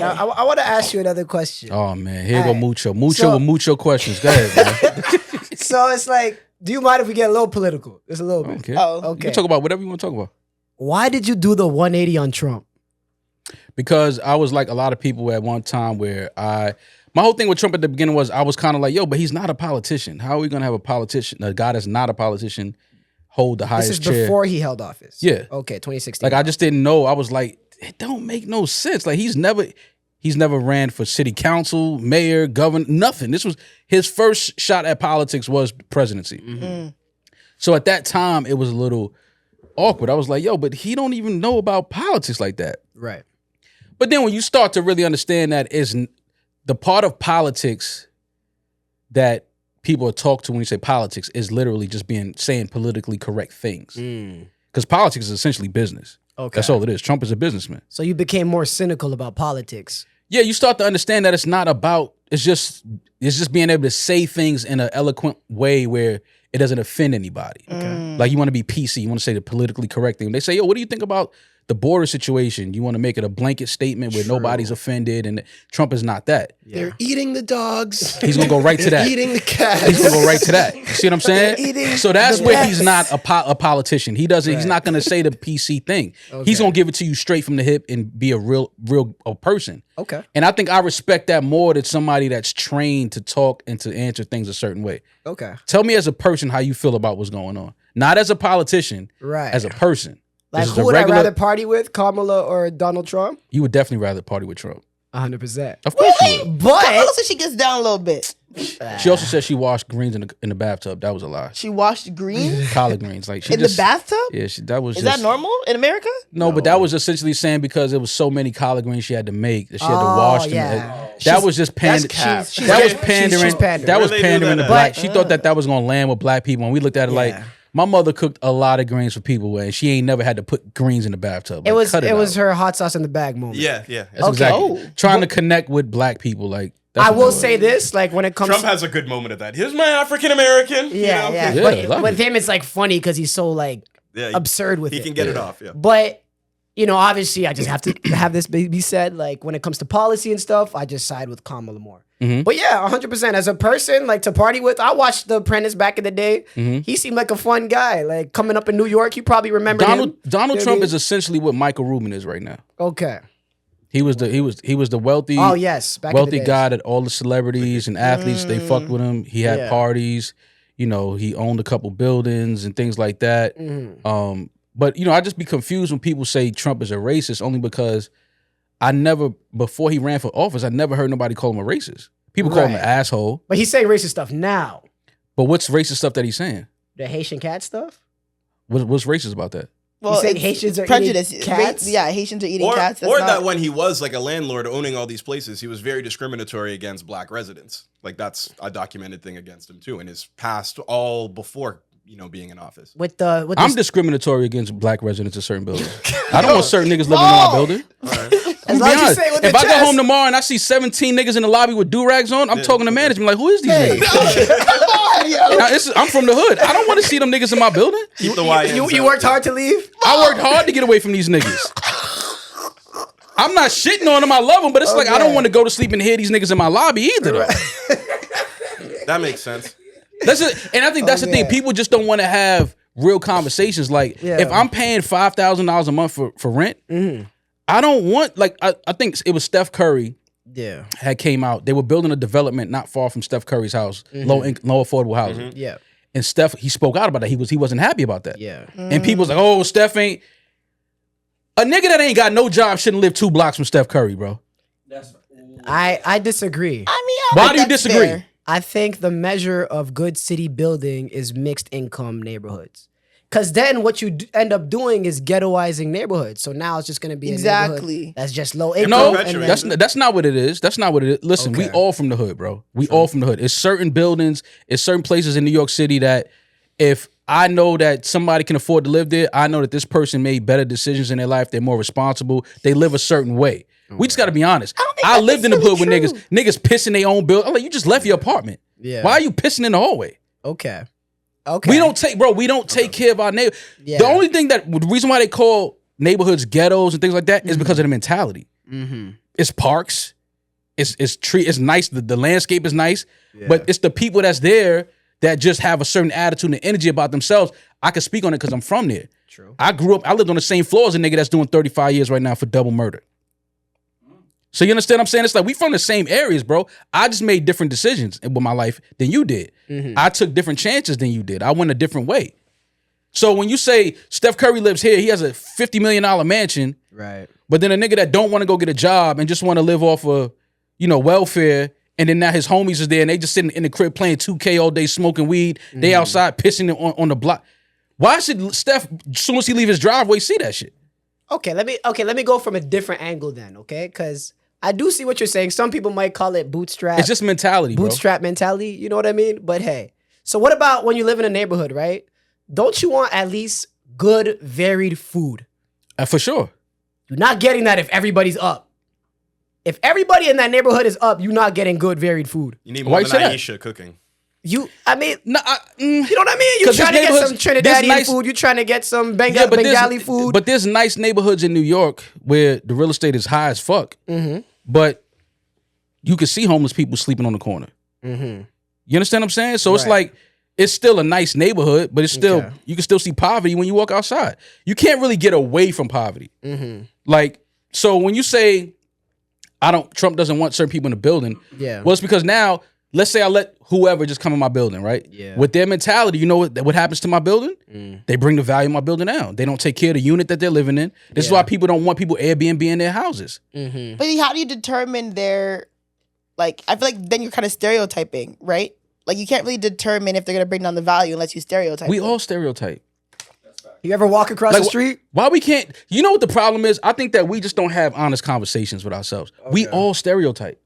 I want to ask you another question. Oh man, here go Mucho with Mucho questions. Go ahead, man. So it's like, do you mind if we get a little political? Just a little bit. Okay. Okay. You can talk about whatever you want to talk about. Why did you do the 180 on Trump? Because I was like a lot of people at one time where my whole thing with Trump at the beginning was I was kind of like, yo, but he's not a politician. How are we gonna have a politician, a guy that's not a politician, hold the highest chair? This is before he held office. Yeah. Okay, 2016. Like I just didn't know. I was like, it don't make no sense. Like he's never ran for city council, mayor, governor, nothing. This was his first shot at politics was presidency. Mm-hmm. So at that time, it was a little awkward. I was like, yo, but he don't even know about politics like that. Right. But then when you start to really understand that is the part of politics that people are talk to when you say politics is literally just saying politically correct things. Because politics is essentially business. Okay. That's all it is. Trump is a businessman. So you became more cynical about politics. Yeah, you start to understand that it's not about, it's just being able to say things in an eloquent way where it doesn't offend anybody. Okay. Like you want to be PC, you want to say the politically correct thing. They say, yo, what do you think about the border situation? You want to make it a blanket statement where nobody's offended, and Trump is not that. Yeah. They're eating the dogs. He's going to go right to that. Eating the cats. He's going to go right to that. You see what I'm saying? So that's where he's not a politician. He doesn't. Right. He's not going to say the PC thing. Okay. He's going to give it to you straight from the hip and be a real person. Okay. And I think I respect that more than somebody that's trained to talk and to answer things a certain way. Okay. Tell me as a person how you feel about what's going on. Not as a politician. Right. As a person. Like, who would I rather party with, Kamala or Donald Trump? You would definitely rather party with Trump. 100%. Of course you would. But Kamala said she gets down a little bit. She also said she washed greens in the bathtub. That was a lie. She washed greens? Collard greens. Like in the bathtub? Yeah, that was Is that normal in America? No, but that was essentially saying because there was so many collard greens she had to make that she had to wash them. Yeah. That was just pandering. That was pandering. That was pandering to black. She thought that was going to land with black people, and we looked at it like, my mother cooked a lot of greens for people, and she ain't never had to put greens in the bathtub. Like, it was her hot sauce in the bag moment. Yeah. That's exactly. Trying to connect with black people, like. I will say this, like when it comes Trump has a good moment of that. Here's my African American. Yeah. But with him, it's like funny because he's so like absurd with it. He can get it off, But, obviously I just have to have this be said. Like when it comes to policy and stuff, I just side with Kamala more. Mm-hmm. But yeah, 100%. As a person, like to party with, I watched The Apprentice back in the day. Mm-hmm. He seemed like a fun guy. Like coming up in New York, you probably remember him. Donald Trump is essentially what Michael Rubin is right now. Okay. He was the wealthy. Oh yes, wealthy guy that all the celebrities and athletes they fucked with him. He had parties. He owned a couple buildings and things like that. Mm-hmm. But I just be confused when people say Trump is a racist, only because before he ran for office, I never heard nobody call him a racist. People call him an asshole. But he's saying racist stuff now. But what's racist stuff that he's saying? The Haitian cat stuff? What's racist about that? Well, saying Haitians are prejudice. Eating cats? Haitians are eating cats. That when he was like a landlord owning all these places, he was very discriminatory against black residents. Like that's a documented thing against him too, and his past all before being in office. I'm discriminatory against black residents of certain buildings. I don't want certain niggas living in my building. All right. As long as you say it with if the I chest. go home tomorrow and I see 17 niggas in the lobby with do-rags on, I'm talking to management like, who is these niggas? I'm from the hood. I don't want to see them niggas in my building. Keep the YNs you worked hard to leave? I worked hard to get away from these niggas. I'm not shitting on them. I love them, but it's like I don't want to go to sleep and hear these niggas in my lobby either. Though. That makes sense. That's it. And I think that's the thing. People just don't want to have real conversations. Like, if I'm paying $5,000 a month for rent, I don't want, like, I think it was Steph Curry had came out. They were building a development not far from Steph Curry's house, low affordable housing. Yeah. And Steph, he spoke out about that. He wasn't happy about that. Yeah. And people was like, oh, Steph ain't. A nigga that ain't got no job shouldn't live 2 blocks from Steph Curry, bro. I disagree. Why do you disagree? Fair. I think the measure of good city building is mixed income neighborhoods. Because then what you end up doing is ghettoizing neighborhoods. So now it's just going to be a neighborhood that's just low income. No, that's not what it is. That's not what it is. Listen, we all from the hood, bro. We all from the hood. It's certain buildings, it's certain places in New York City that if I know that somebody can afford to live there, I know that this person made better decisions in their life. They're more responsible. They live a certain way. We just got to be honest. I lived in the hood with niggas pissing their own building. I'm like, you just left your apartment. Yeah. Why are you pissing in the hallway? Okay. We don't take care of our neighbor. Yeah. The only thing the reason why they call neighborhoods ghettos and things like that is because of the mentality. Mm-hmm. it's parks, it's nice. The landscape is nice, but it's the people that's there that just have a certain attitude and energy about themselves. I can speak on it because I'm from there. True. I lived on the same floor as a nigga that's doing 35 years right now for double murder. So you understand what I'm saying? It's like we from the same areas, bro. I just made different decisions with my life than you did. I took different chances than you did. I went a different way. So when you say Steph Curry lives here, he has a $50 million mansion, Right. but then a nigga that don't want to go get a job and just want to live off of, welfare, and then now his homies is there and they just sitting in the crib playing 2K all day, smoking weed. They outside pissing on the block. Why should Steph, as soon as he leave his driveway, see that shit? Okay, let me go from a different angle then, okay? Because I do see what you're saying. Some people might call it bootstrap. It's just mentality, bro. Bootstrap mentality, you know what I mean? But hey, so what about when you live in a neighborhood, right? Don't you want at least good, varied food? For sure. You're not getting that if everybody's up. If everybody in that neighborhood is up, you're not getting good, varied food. You need Why more you than say that? Aisha cooking. You know what I mean? No, You know what I mean? You're 'Cause trying to this get some neighborhood's- this Trinidadian nice- food. You're trying to get some but Bengali food. But there's nice neighborhoods in New York where the real estate is high as fuck. But you can see homeless people sleeping on the corner. You understand what I'm saying? So it's Right. like, it's still a nice neighborhood, but it's still, Okay. you can still see poverty when you walk outside. You can't really get away from poverty. Like, so when you say, Trump doesn't want certain people in the building. Yeah. Well, it's because now, let's say I let whoever just come in my building, right? Yeah. With their mentality, you know what happens to my building? They bring the value of my building down. They don't take care of the unit that they're living in. This is why people don't want people Airbnb in their houses. But how do you determine their, like, I feel like then you're kind of stereotyping, right? Like, you can't really determine if they're going to bring down the value unless you stereotype We them. all stereotype. You ever walk across Like, the street? Why we can't? You know what the problem is? I think that we just don't have honest conversations with ourselves. We all stereotype.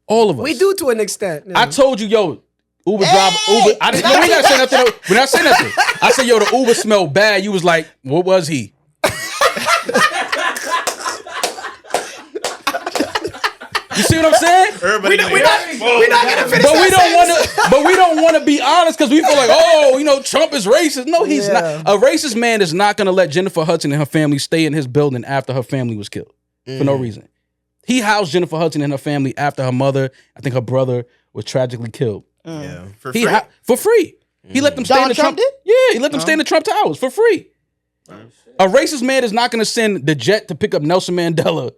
All of us. We do to an extent. I told you, yo, Uber driver, Uber. I didn't. No, we gotta say nothing. We not say nothing. I said, yo, the Uber smelled bad. You was like, what was he? You see what I'm saying? Everybody We're not gonna finish But that we don't sentence. want to. But we don't want to be honest because we feel like, Trump is racist. No, he's not. A racist man is not going to let Jennifer Hudson and her family stay in his building after her family was killed for no reason. He housed Jennifer Hudson and her family after her mother, I think her brother, was tragically killed. Yeah. For He free. for free. He let them stay in Donald the Trump did? Yeah, he let them stay in the Trump Towers for free. A racist man is not going to send the jet to pick up Nelson Mandela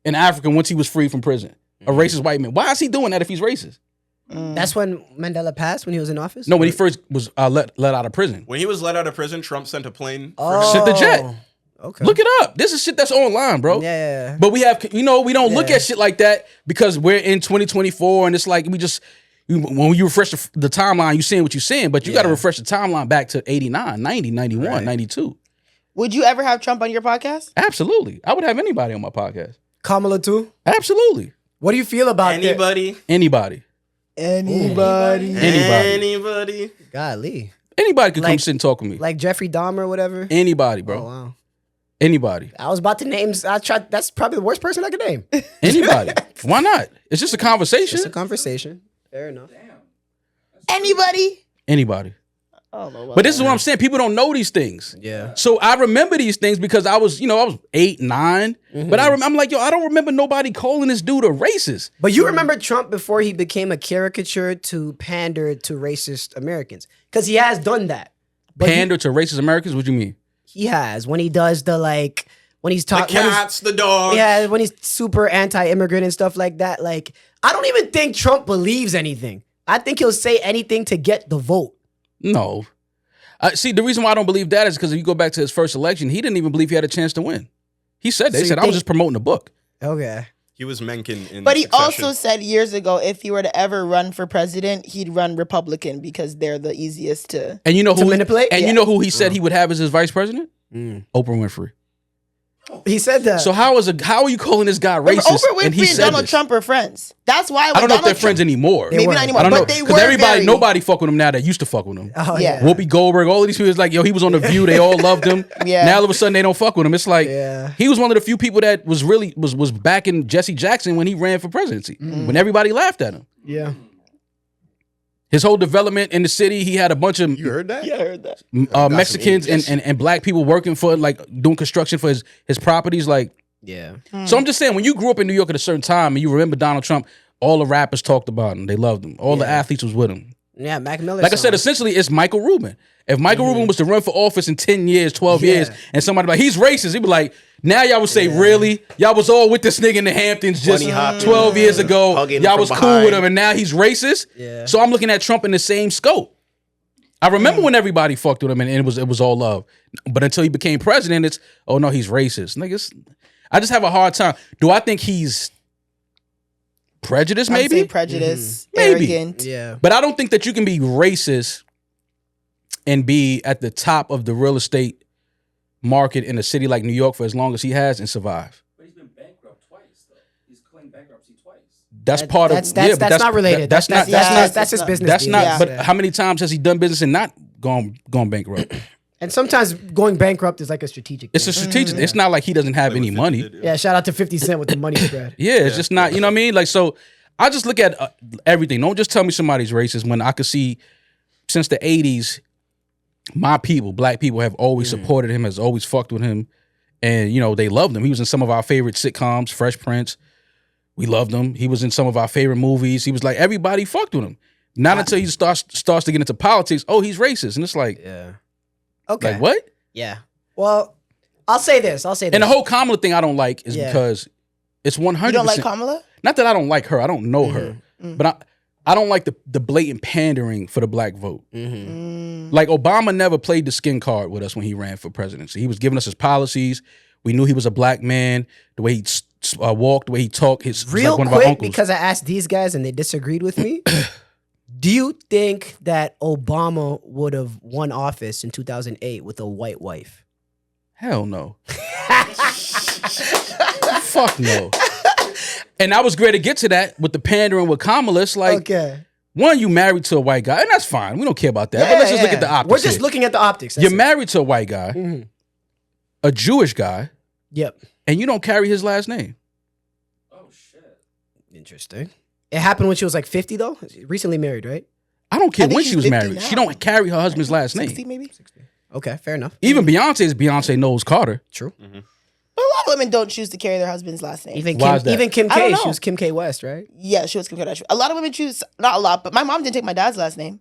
in Africa once he was free from prison. A racist white man. Why is he doing that if he's racist? That's when Mandela passed, when he was in office? No, when he first was let out of prison. When he was let out of prison, Trump sent a plane. Sent the jet. Okay. Look it up. This is shit that's online, bro. Yeah. But we have, we don't look at shit like that because we're in 2024 and it's like when you refresh the timeline, you seeing what you're seeing, but you got to refresh the timeline back to 89, 90, 91, 92. Would you ever have Trump on your podcast? Absolutely. I would have anybody on my podcast. Kamala too? Absolutely. What do you feel about that? Anybody? Anybody. Golly. Anybody could come Like- sit and talk with me. Like Jeffrey Dahmer or whatever? Anybody, bro. Oh, wow. Anybody. I was about to name, that's probably the worst person I could name. Anybody. Why not? It's just a conversation. It's a conversation. Fair enough. Anybody? Anybody. Oh, no. But this is what I'm saying. People don't know these things. Yeah. So I remember these things because I was 8, 9. But I'm like, I don't remember nobody calling this dude a racist. But you remember Trump before he became a caricature to pander to racist Americans? Because he has done that. But Pander to racist Americans? What do you mean? He has. When he does when he's The talking. cats, the dogs. Yeah, when he's super anti-immigrant and stuff like that. Like, I don't even think Trump believes anything. I think he'll say anything to get the vote. No. See, the reason why I don't believe that is because if you go back to his first election, he didn't even believe he had a chance to win. He said that. So He you said, I was think- just promoting the book. Okay. He was Mencken in But he Succession. also said years ago, if he were to ever run for president, he'd run Republican because they're the easiest to. And you know To who manipulate? And Yeah. you know who he said he would have as his vice president? Oprah Winfrey. He said that. So how are you calling this guy racist? Oprah and he Winfrey and said Donald this? Trump are friends. That's why. I don't know if they're friends anymore. Maybe were. not anymore, I don't know but they were. because very, nobody fuck with him now that used to fuck with him. Oh, yeah. Whoopi Goldberg, all of these people is like, he was on The View. They all loved him. Yeah. Now all of a sudden they don't fuck with him. It's like Yeah. he was one of the few people that was really was backing Jesse Jackson when he ran for presidency. When everybody laughed at him. Yeah. His whole development in the city, he had a bunch of You heard that? Yeah, I heard that. Mexicans and black people working for, like, doing construction for his properties. Like, Yeah. So I'm just saying, when you grew up in New York at a certain time and you remember Donald Trump, all the rappers talked about him. They loved him. All the athletes was with him. Yeah, Mac Miller. Like I said, essentially, it's Michael Rubin. If Michael Rubin was to run for office in 10 years, 12 years, and somebody like, he's racist, he'd be like, now y'all would say, really? Y'all was all with this nigga in the Hamptons just 12 years ago. Y'all was cool with him, and now he's racist? Yeah. So I'm looking at Trump in the same scope. I remember when everybody fucked with him, and it was all love. But until he became president, it's, oh, no, he's racist. Niggas, I just have a hard time. Do I think he's prejudiced, maybe? I'd say prejudice, Maybe. arrogant. Yeah. But I don't think that you can be racist and be at the top of the real estate market in a city like New York for as long as he has and survive. But he's been bankrupt twice, though. He's claimed bankruptcy twice. That's part of that's not related. That's his business. That's deal. not. Yeah. But how many times has he done business and not gone bankrupt? And sometimes going bankrupt is like a strategic. It's a thing. strategic. It's not like he doesn't have any money. Yeah, shout out to 50 Cent with the money spread. Yeah, it's just not. You know what I mean? Like, so I just look at everything. Don't just tell me somebody's racist when I could see since the 80s, my people, black people, have always supported him, has always fucked with him, and you know they loved him. He was in some of our favorite sitcoms, Fresh Prince. We loved him. He was in some of our favorite movies. He was like, everybody fucked with him. Not until he starts to get into politics. Oh, he's racist, and it's like, Yeah. Okay. like what? Yeah. Well, I'll say this. And the whole Kamala thing I don't like is because it's 100%. You don't like Kamala? Not that I don't like her. I don't know her, but I don't like the blatant pandering for the black vote. Like Obama never played the skin card with us when he ran for presidency. He was giving us his policies. We knew he was a black man. The way he walked, the way he talked, his Real like one of our quick, uncles. because I asked these guys and they disagreed with me. Do you think that Obama would have won office in 2008 with a white wife? Hell no. Fuck no. And I was great to get to that with the pandering with Kamala. It's like, Okay. one, you married to a white guy, and that's fine. We don't care about that. But let's just look at the optics. We're just here. looking at the optics. You're married to a white guy, a Jewish guy, Yep. and you don't carry his last name. Oh, shit. Interesting. It happened when she was like 50 though? Recently married, right? I don't care I think when she's she was 50 married. now. She don't carry her husband's last 60 name. maybe? Okay, fair enough. Even Beyonce knows Carter. True. But a lot of women don't choose to carry their husband's last name. Why is that? Even Kim I don't K, know. she was Kim K West, right? Yeah, she was Kim Kardashian. A lot of women choose, not a lot, but my mom didn't take my dad's last name.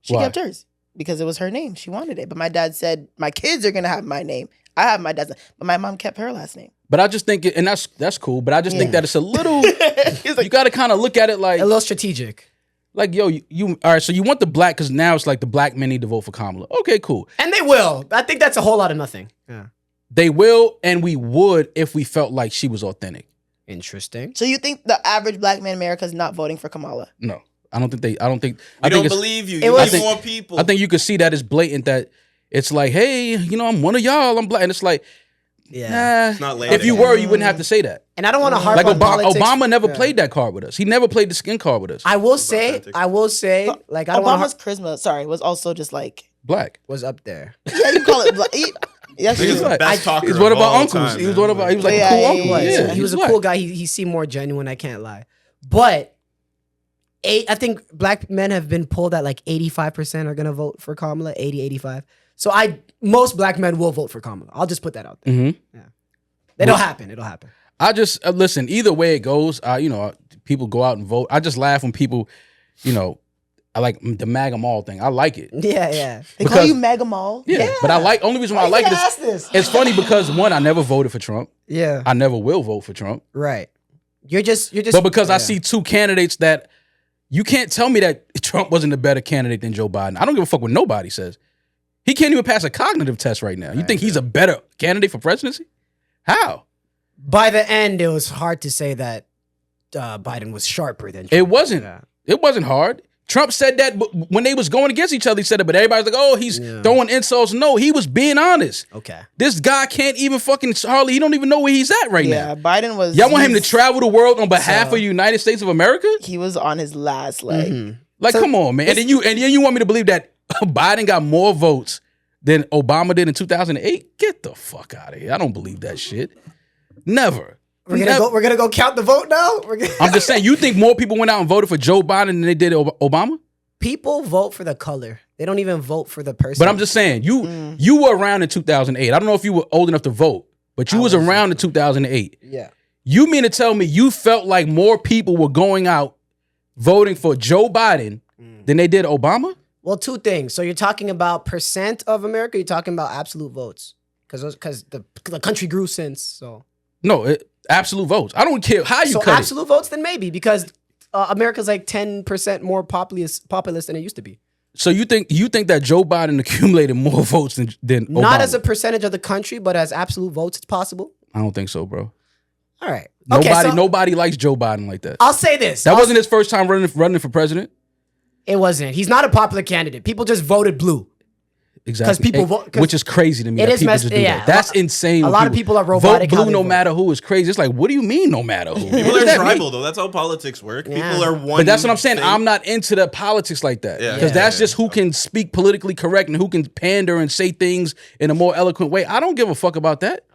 She Why? kept hers because it was her name. She wanted it. But my dad said, my kids are going to have my name. I have my dad's name. But my mom kept her last name. But I just think, and that's cool, but I just think that it's a little, He's like, you got to kind of look at it like, A little strategic. like, yo, you all right, so you want the black, because now it's like the black men need to vote for Kamala. Okay, cool. And they will. I think that's a whole lot of nothing. Yeah. They will, and we would if we felt like she was authentic. Interesting. so you think the average black man in America is not voting for Kamala? No, I don't think. I We think don't it's, believe you. it You was- need more people. I think you could see that as blatant that it's like, hey, you know, I'm one of y'all. I'm black, and it's like, Yeah. nah. not laid If you out. were, you wouldn't have to say that. And I don't want to harp Like on politics. Obama never played that card with us. He never played the skin card with us. I will say, authentic. like I don't want Obama's to charisma, was also just like, Black. was up there. yeah, you call it black. Yes, He's He's the like- best talker. He's one of all our uncles. time, He was man. one of our. He was like Yeah, a cool yeah, uncle. yeah, Yeah, yeah. He was a black. cool guy. He seemed more genuine. I can't lie. But I think black men have been polled at like 85% are gonna vote for Kamala, 80, 85. So most black men will vote for Kamala. I'll just put that out there. Mhm. It'll happen. It'll happen. I just listen. Either way it goes, you know, people go out and vote. I just laugh when people, you know, I like the MAGA mall thing. I like it. Yeah, yeah. They call Because- you Mega Mall. Yeah, but I like. Only reason why I like it is this. it's funny because one, I never voted for Trump. Yeah, I never will vote for Trump. right. You're just. But because I yeah. see two candidates that you can't tell me that Trump wasn't a better candidate than Joe Biden. I don't give a fuck what nobody says. He can't even pass a cognitive test right now. You think he's a better candidate for presidency? How? By the end, it was hard to say that Biden was sharper than Trump. It wasn't. Yeah. It wasn't hard. Trump said that when they was going against each other. He said it, but everybody's like, "Oh, he's throwing insults." No, he was being honest. Okay. This guy can't even fucking hardly. He don't even know where he's at right Yeah, now. Biden was. Y'all want him to he's- travel the world on behalf of the United States of America? He was on his last leg. Like, So come on, man. And then you want me to believe that Biden got more votes than Obama did in 2008? Get the fuck out of here. I don't believe that shit. Never. We're Never. gonna go count the vote now. I'm just saying, you think more people went out and voted for Joe Biden than they did Obama? People vote for the color. They don't even vote for the person. But I'm just saying, you were around in 2008. I don't know if you were old enough to vote, but you was around in 2008. Yeah. You mean to tell me you felt like more people were going out voting for Joe Biden than they did Obama? Well, two things. So you're talking about percent of America. You're talking about absolute votes because the country grew since. So No, absolute votes. I don't care how you so cut absolute votes, then maybe because America's like 10% more populous than it used to be. So you think that Joe Biden accumulated more votes than Obama? Not as a percentage of the country, but as absolute votes, it's possible. I don't think so, bro. All right. Nobody likes Joe Biden like that. I'll say this. That wasn't his first time running for president. It wasn't. He's not a popular candidate. People just voted blue. Exactly. 'Cause people vote- 'cause which is crazy to me. it That is people messed- just do yeah, that. That's insane. a when lot of people are robotic Vote how blue they no vote. matter who is crazy. It's like, what do you mean no matter who? People What are does that tribal mean? though. That's how politics work. Yeah. People are one. But that's what I'm saying. thing. I'm not into the politics like that. Yeah. Because that's Yeah. just who can speak politically correct and who can pander and say things in a more eloquent way. I don't give a fuck about that.